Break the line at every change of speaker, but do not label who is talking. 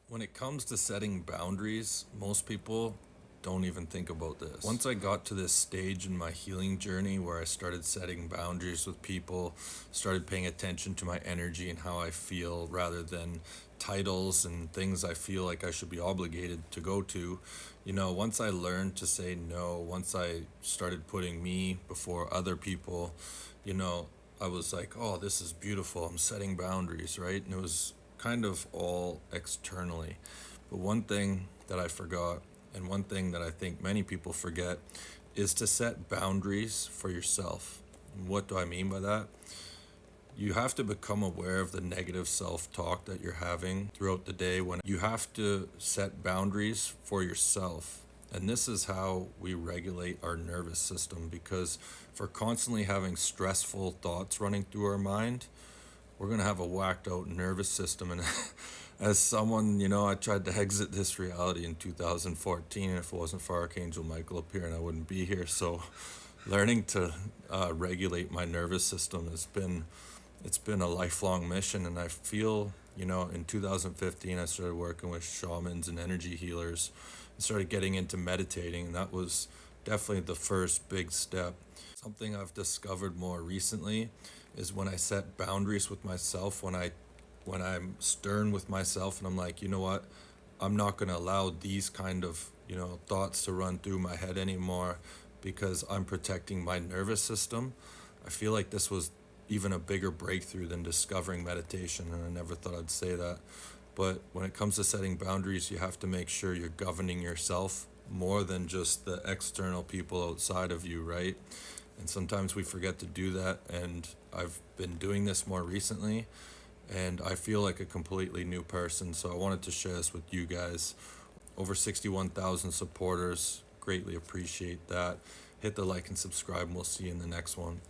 When it comes to setting boundaries, most people don't even think about this. Once I got to this stage in my healing journey where I started setting boundaries with people, started paying attention to my energy and how I feel rather than titles and things I feel like I should be obligated to go to, once I learned to say no, once I started putting me before other people, you know, I was like, oh, this is beautiful. I'm setting boundaries, right? And it was kind of all externally. But one thing that I forgot, and one thing that I think many people forget, is to set boundaries for yourself. And what do I mean by that? You have to become aware of the negative self talk that you're having throughout the day. When you have to set boundaries for yourself. And this is how we regulate our nervous system, because if we're constantly having stressful thoughts running through our mind, we're going to have a whacked out nervous system. And as someone, I tried to exit this reality in 2014, and if it wasn't for Archangel Michael appearing, I wouldn't be here. So learning to regulate my nervous system it's been a lifelong mission. And I feel, in 2015, I started working with shamans and energy healers and started getting into meditating. And that was definitely the first big step. Something I've discovered more recently is when I set boundaries with myself, when I'm stern with myself and I'm like, you know what, I'm not going to allow these kind of, thoughts to run through my head anymore because I'm protecting my nervous system. I feel like this was even a bigger breakthrough than discovering meditation, and I never thought I'd say that. But when it comes to setting boundaries, you have to make sure you're governing yourself more than just the external people outside of you, right? And sometimes we forget to do that. And I've been doing this more recently, and I feel like a completely new person. So I wanted to share this with you guys. Over 61,000 supporters. Greatly appreciate that. Hit the like and subscribe, and we'll see you in the next one.